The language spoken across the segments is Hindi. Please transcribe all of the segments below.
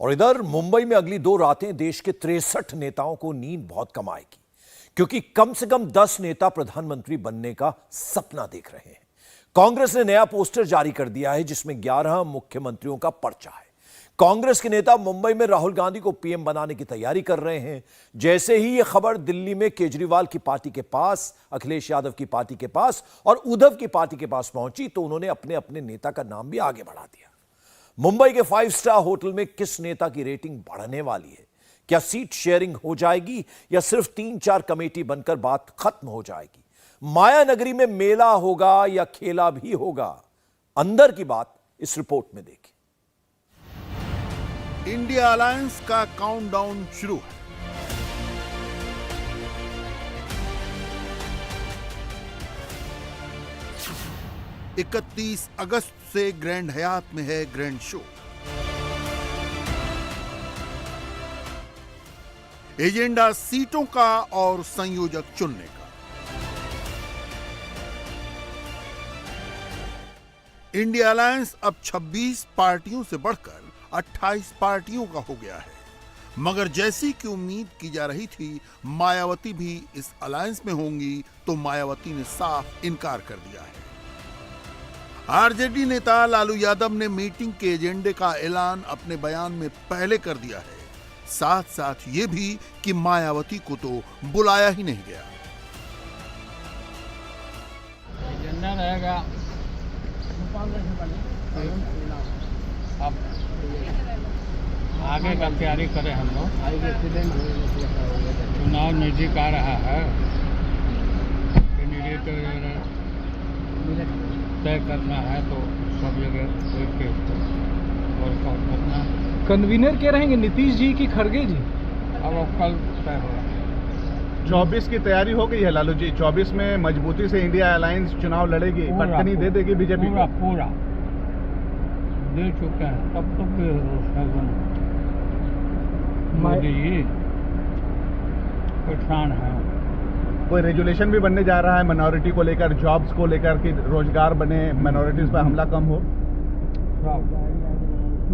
और इधर मुंबई में अगली 2 रातें देश के 63 नेताओं को नींद बहुत कम आएगी, क्योंकि कम से कम 10 नेता प्रधानमंत्री बनने का सपना देख रहे हैं। कांग्रेस ने नया पोस्टर जारी कर दिया है, जिसमें 11 मुख्यमंत्रियों का पर्चा है। कांग्रेस के नेता मुंबई में राहुल गांधी को पीएम बनाने की तैयारी कर रहे हैं। जैसे ही यह खबर दिल्ली में केजरीवाल की पार्टी के पास, अखिलेश यादव की पार्टी के पास और उद्धव की पार्टी के पास पहुंची, तो उन्होंने अपने अपने नेता का नाम भी आगे बढ़ा दिया। मुंबई के 5 स्टार होटल में किस नेता की रेटिंग बढ़ने वाली है? क्या सीट शेयरिंग हो जाएगी या सिर्फ 3-4 कमेटी बनकर बात खत्म हो जाएगी? माया नगरी में मेला होगा या खेला भी होगा? अंदर की बात इस रिपोर्ट में देखिए। इंडिया अलायंस का काउंटडाउन शुरू है। इकतीस अगस्त से ग्रैंड हयात में है ग्रैंड शो। एजेंडा सीटों का और संयोजक चुनने का। इंडिया अलायंस अब 26 पार्टियों से बढ़कर 28 पार्टियों का हो गया है। मगर जैसी कि उम्मीद की जा रही थी मायावती भी इस अलायंस में होंगी, तो मायावती ने साफ इनकार कर दिया है। आरजेडी नेता लालू यादव ने मीटिंग के एजेंडे का ऐलान अपने बयान में पहले कर दिया है। साथ साथ ये भी कि मायावती को तो बुलाया ही नहीं गया। एजेंडा रहेगा अब आगे का तैयारी करें हम लोग। चुनाव नजदीक आ रहा है, कैंडिडेट तय करना है, तो सब जगह देख के वर्कआउट करना है। कन्वीनर के रहेंगे नीतीश जी की खड़गे जी? अब कल तय होगा। 24 की तैयारी हो गई है लालू जी। 24 में मजबूती से इंडिया अलायंस चुनाव लड़ेगी, पटकनी दे देगी बीजेपी को। पूरा दे चुके हैं, तब तो मोदी जी परेशान है। कोई रेजुलेशन भी बनने जा रहा है माइनॉरिटी को लेकर, जॉब्स को लेकर कि रोजगार बने, माइनॉरिटीज पर हमला कम हो।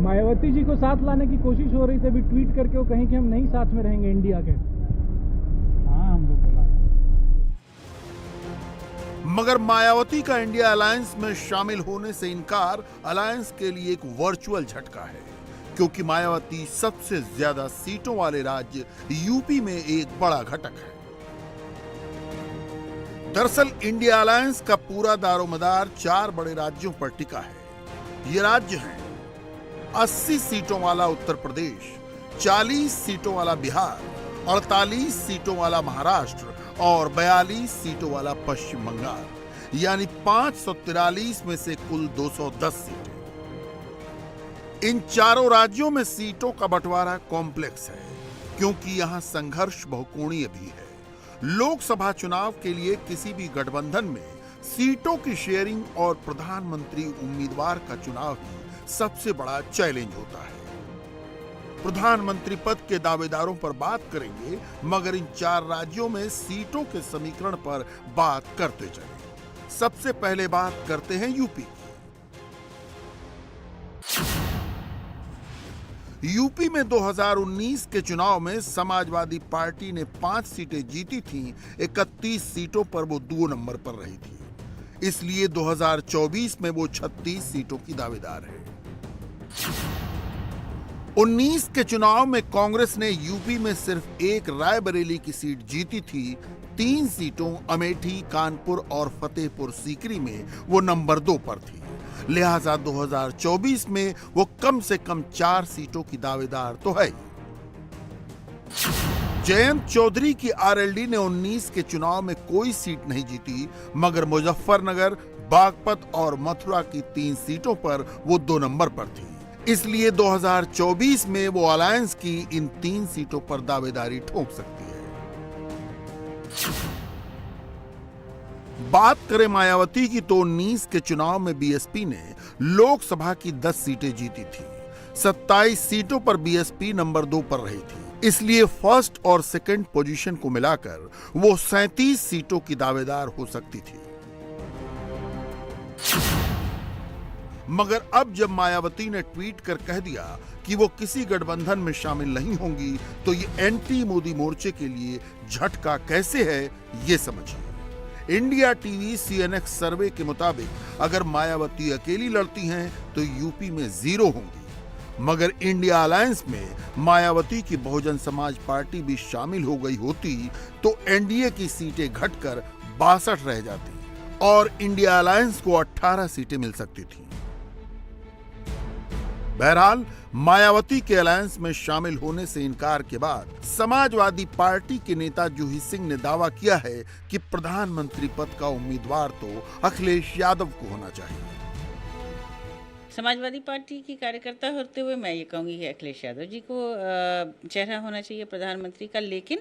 मायावती जी को साथ लाने की कोशिश हो रही थी, अभी ट्वीट करके वो कहीं कि हम नहीं साथ में रहेंगे इंडिया के। हाँ, हम लोग बोला। मगर मायावती का इंडिया अलायंस में शामिल होने से इनकार अलायंस के लिए एक वर्चुअल झटका है, क्योंकि मायावती सबसे ज्यादा सीटों वाले राज्य यूपी में एक बड़ा घटक है। दरअसल इंडिया अलायंस का पूरा दारोमदार 4 बड़े राज्यों पर टिका है। ये राज्य हैं 80 सीटों वाला उत्तर प्रदेश, 40 सीटों वाला बिहार, 48 सीटों वाला महाराष्ट्र और 42 सीटों वाला पश्चिम बंगाल। यानी 543 में से कुल 210 सीटें। इन चारों राज्यों में सीटों का बंटवारा कॉम्प्लेक्स है, क्योंकि यहां संघर्ष बहुकोणीय भी है। लोकसभा चुनाव के लिए किसी भी गठबंधन में सीटों की शेयरिंग और प्रधानमंत्री उम्मीदवार का चुनाव ही सबसे बड़ा चैलेंज होता है। प्रधानमंत्री पद के दावेदारों पर बात करेंगे, मगर इन 4 राज्यों में सीटों के समीकरण पर बात करते चले। सबसे पहले बात करते हैं यूपी की। यूपी में 2019 के चुनाव में समाजवादी पार्टी ने 5 सीटें जीती थीं। 31 सीटों पर वो 2 नंबर पर रही थी। इसलिए 2024 में वो 36 सीटों की दावेदार है। 19 के चुनाव में कांग्रेस ने यूपी में सिर्फ एक रायबरेली की सीट जीती थी। 3 सीटों अमेठी, कानपुर और फतेहपुर सीकरी में वो नंबर 2 पर थी। लिहाजा 2024 में वो कम से कम 4 सीटों की दावेदार तो है। जयंत चौधरी की आरएलडी ने 19 के चुनाव में कोई सीट नहीं जीती, मगर मुजफ्फरनगर, बागपत और मथुरा की 3 सीटों पर वो 2 नंबर पर थी। इसलिए 2024 में वो अलायंस की इन 3 सीटों पर दावेदारी ठोक सकती है। बात करें मायावती की, तो 19 के चुनाव में बीएसपी ने लोकसभा की 10 सीटें जीती थी। 27 सीटों पर बीएसपी नंबर 2 पर रही थी। इसलिए फर्स्ट और सेकंड पोजीशन को मिलाकर वो 37 सीटों की दावेदार हो सकती थी। मगर अब जब मायावती ने ट्वीट कर कह दिया कि वो किसी गठबंधन में शामिल नहीं होंगी, तो ये एंटी मोदी मोर्चे के लिए झटका कैसे है, ये समझिए। इंडिया टीवी CNX सर्वे के मुताबिक अगर मायावती अकेली लड़ती हैं तो यूपी में 0 होंगी, मगर इंडिया अलायंस में मायावती की बहुजन समाज पार्टी भी शामिल हो गई होती तो एनडीए की सीटें घटकर 62 रह जाती और इंडिया अलायंस को 18 सीटें मिल सकती थीं। बहरहाल मायावती के अलायंस में शामिल होने से इनकार के बाद समाजवादी पार्टी के नेता जूही सिंह ने दावा किया है कि प्रधानमंत्री पद का उम्मीदवार तो अखिलेश यादव को होना चाहिए। समाजवादी पार्टी की कार्यकर्ता होते हुए मैं ये कहूँगी कि अखिलेश यादव जी को चेहरा होना चाहिए प्रधानमंत्री का, लेकिन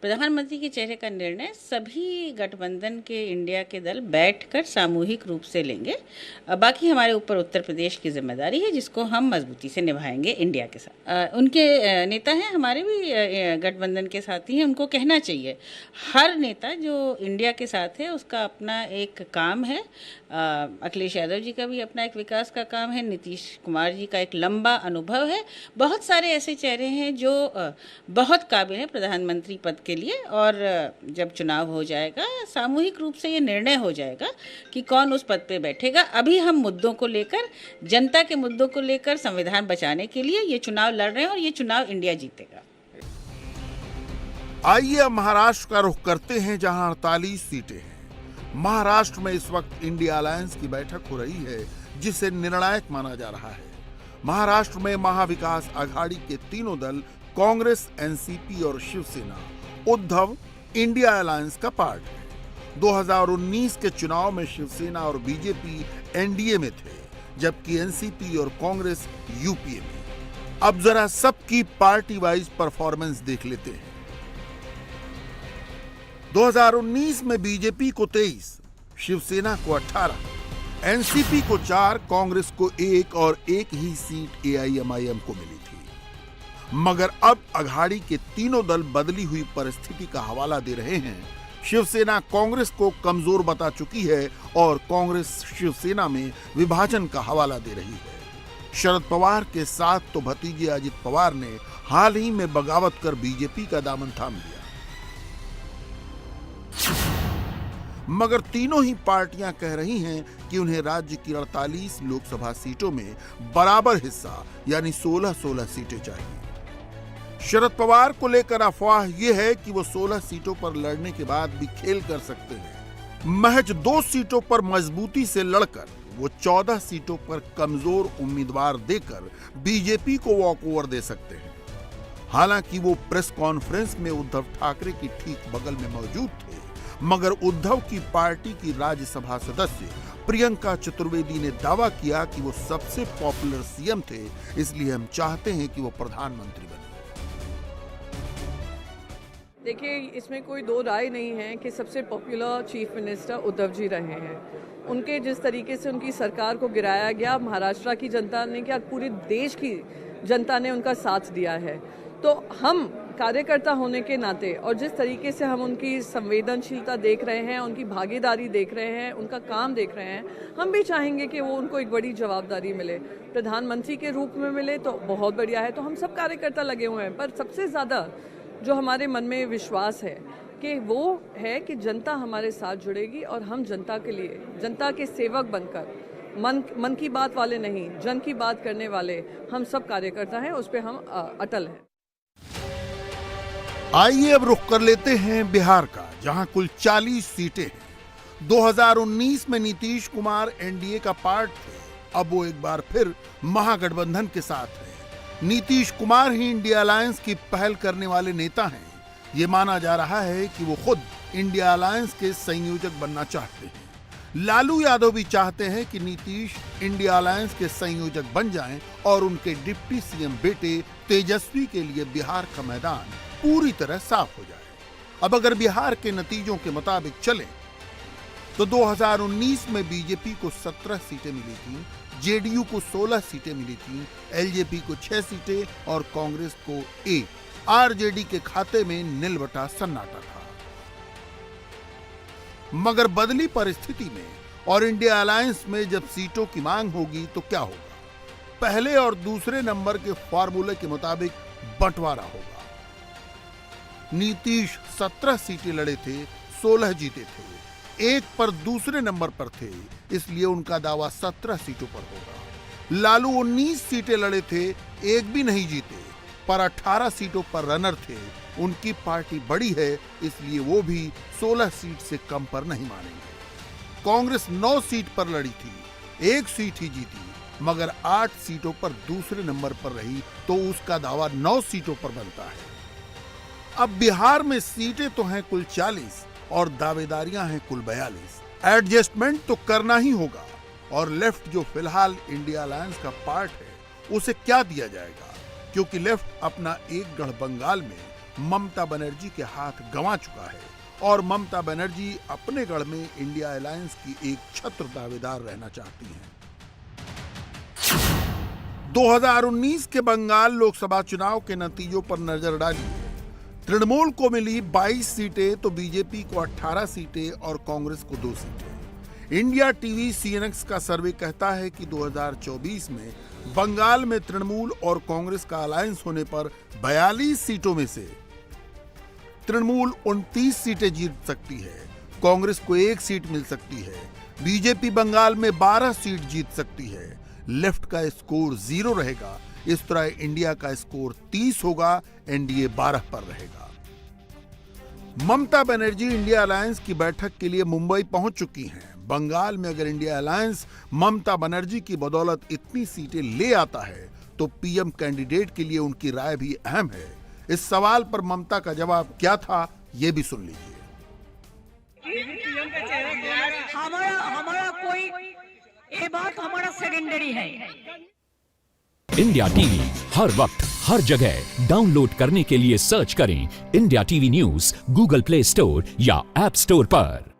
प्रधानमंत्री के चेहरे का निर्णय सभी गठबंधन के इंडिया के दल बैठकर सामूहिक रूप से लेंगे। बाकी हमारे ऊपर उत्तर प्रदेश की जिम्मेदारी है जिसको हम मजबूती से निभाएंगे इंडिया के साथ। उनके नेता हैं, हमारे भी गठबंधन के साथी हैं, उनको कहना चाहिए। हर नेता जो इंडिया के साथ है उसका अपना एक काम है। अखिलेश यादव जी का भी अपना एक विकास का काम है, नीतीश कुमार जी का एक लंबा अनुभव है। बहुत सारे ऐसे चेहरे हैं जो बहुत काबिल हैं प्रधानमंत्री पद के लिए, और जब चुनाव हो जाएगा सामूहिक रूप से ये निर्णय हो जाएगा कि कौन उस पद पे बैठेगा। अभी हम मुद्दों को लेकर, जनता के मुद्दों को लेकर, संविधान बचाने के लिए ये चुनाव लड़ रहे हैं और ये चुनाव इंडिया जीतेगा। आइए अब महाराष्ट्र का रुख करते हैं, जहां 48 सीटें हैं। महाराष्ट्र में इस वक्त इंडिया अलायंस की बैठक हो रही है जिसे निर्णायक माना जा रहा है। महाराष्ट्र में महाविकास आघाड़ी के तीनों दल कांग्रेस, एनसीपी और शिवसेना उद्धव इंडिया अलायंस का पार्ट है। 2019 के चुनाव में शिवसेना और बीजेपी एनडीए में थे, जबकि एनसीपी और कांग्रेस यूपीए में। अब जरा सबकी पार्टी वाइज परफॉर्मेंस देख लेते हैं। 2019 में बीजेपी को 23, शिवसेना को 18, एनसीपी को 4, कांग्रेस को 1 और 1 ही सीट एआईएमआईएम को मिली थी। मगर अब अघाड़ी के तीनों दल बदली हुई परिस्थिति का हवाला दे रहे हैं। शिवसेना कांग्रेस को कमजोर बता चुकी है और कांग्रेस शिवसेना में विभाजन का हवाला दे रही है। शरद पवार के साथ तो भतीजे अजित पवार ने हाल ही में बगावत कर बीजेपी का दामन थाम लिया। मगर तीनों ही पार्टियां कह रही हैं कि उन्हें राज्य की 48 लोकसभा सीटों में बराबर हिस्सा यानी 16-16 सीटें चाहिए। शरद पवार को लेकर अफवाह यह है कि वो 16 सीटों पर लड़ने के बाद भी खेल कर सकते हैं। महज 2 सीटों पर मजबूती से लड़कर वो 14 सीटों पर कमजोर उम्मीदवार देकर बीजेपी को वॉकओवर दे सकते हैं। हालांकि वो प्रेस कॉन्फ्रेंस में उद्धव ठाकरे की ठीक बगल में मौजूद थे, मगर उद्धव की पार्टी की राज्यसभा सदस्य प्रियंका चतुर्वेदी ने दावा किया कि वो सबसे पॉपुलर सीएम थे, इसलिए हम चाहते हैं कि वो प्रधानमंत्री बने। देखिए, इसमें कोई दो राय नहीं है कि सबसे popular chief minister Uddhav ji रहे हैं। उनके जिस तरीके से उनकी सरकार को गिराया गया, महाराष्ट्र की जनता ने क्या, पूरे देश की जनता ने उनका साथ दिया है। तो हम कार्यकर्ता होने के नाते और जिस तरीके से हम उनकी संवेदनशीलता देख रहे हैं, उनकी भागीदारी देख रहे हैं, उनका काम देख रहे हैं, हम भी चाहेंगे कि वो उनको एक बड़ी जवाबदारी मिले, प्रधानमंत्री के रूप में मिले तो बहुत बढ़िया है। तो हम सब कार्यकर्ता लगे हुए हैं, पर सबसे ज़्यादा जो हमारे मन में विश्वास है कि वो है कि जनता हमारे साथ जुड़ेगी और हम जनता के लिए, जनता के सेवक बनकर, मन की बात वाले नहीं, जन की बात करने वाले हम सब कार्यकर्ता हैं, उस पर हम अटल हैं। आइए अब रुख कर लेते हैं बिहार का, जहां कुल 40 सीटें हैं। 2019 में नीतीश कुमार एनडीए का पार्ट थे, अब वो एक बार फिर महागठबंधन के साथ हैं। नीतीश कुमार ही इंडिया अलायंस की पहल करने वाले नेता हैं। ये माना जा रहा है कि वो खुद इंडिया अलायंस के संयोजक बनना चाहते हैं। लालू यादव भी चाहते हैं कि नीतीश इंडिया अलायंस के संयोजक बन जाएं और उनके डिप्टी सीएम बेटे तेजस्वी के लिए बिहार का मैदान पूरी तरह साफ हो जाए। अब अगर बिहार के नतीजों के मुताबिक चले तो 2019 में बीजेपी को 17 सीटें मिली थी, जेडीयू को 16 सीटें मिली थी, एलजेपी को 6 सीटें और कांग्रेस को 1। आरजेडी के खाते में निलबटा सन्नाटा था। मगर बदली परिस्थिति में और इंडिया अलायंस में जब सीटों की मांग होगी तो क्या होगा? पहले और दूसरे नंबर के फॉर्मूले के मुताबिक बंटवारा होगा। नीतीश 17 सीटें लड़े थे, 16 जीते थे। एक पर दूसरे नंबर पर थे, इसलिए उनका दावा 17 सीटों पर होगा। लालू 19 सीटें लड़े थे, एक भी नहीं जीते, पर 18 सीटों पर रनर थे। उनकी पार्टी बड़ी है, इसलिए वो भी 16 सीट से कम पर नहीं मानेंगे। कांग्रेस 9 सीट पर लड़ी थी, 1 सीट ही जीती, मगर 8 सीटों पर दूसरे नंबर पर रही, तो उसका दावा 9 सीटों पर बनता है। अब बिहार में सीटें तो हैं कुल 40 और दावेदारियां हैं कुल 42। एडजस्टमेंट तो करना ही होगा। और लेफ्ट जो फिलहाल इंडिया अलायंस का पार्ट है, उसे क्या दिया जाएगा? क्योंकि लेफ्ट अपना एक गढ़ बंगाल में ममता बनर्जी के हाथ गंवा चुका है और ममता बनर्जी अपने गढ़ में इंडिया अलायंस की एक छत्र दावेदार रहना चाहती हैं। 2019 के बंगाल लोकसभा चुनाव के नतीजों पर नजर डालिए। तृणमूल को मिली 22 सीटें तो बीजेपी को 18 सीटें और कांग्रेस को 2 सीटें। इंडिया टीवी सीएनएक्स का सर्वे कहता है कि 2024 में बंगाल में तृणमूल और कांग्रेस का अलायंस होने पर 42 सीटों में से तृणमूल 29 सीटें जीत सकती है, कांग्रेस को 1 सीट मिल सकती है, बीजेपी बंगाल में 12 सीट जीत सकती है, लेफ्ट का स्कोर 0 रहेगा। इस तरह इंडिया का स्कोर 30 होगा, एनडीए 12 पर रहेगा। ममता बनर्जी इंडिया अलायंस की बैठक के लिए मुंबई पहुंच चुकी हैं। बंगाल में अगर इंडिया अलायंस ममता बनर्जी की बदौलत इतनी सीटें ले आता है तो पीएम कैंडिडेट के लिए उनकी राय भी अहम है। इस सवाल पर ममता का जवाब क्या था, ये भी सुन लीजिए। हमारा कोई ये बात हमारा सेकेंडरी है। इंडिया टीवी हर वक्त हर जगह डाउनलोड करने के लिए सर्च करें India TV news Google play store या ऐप स्टोर पर।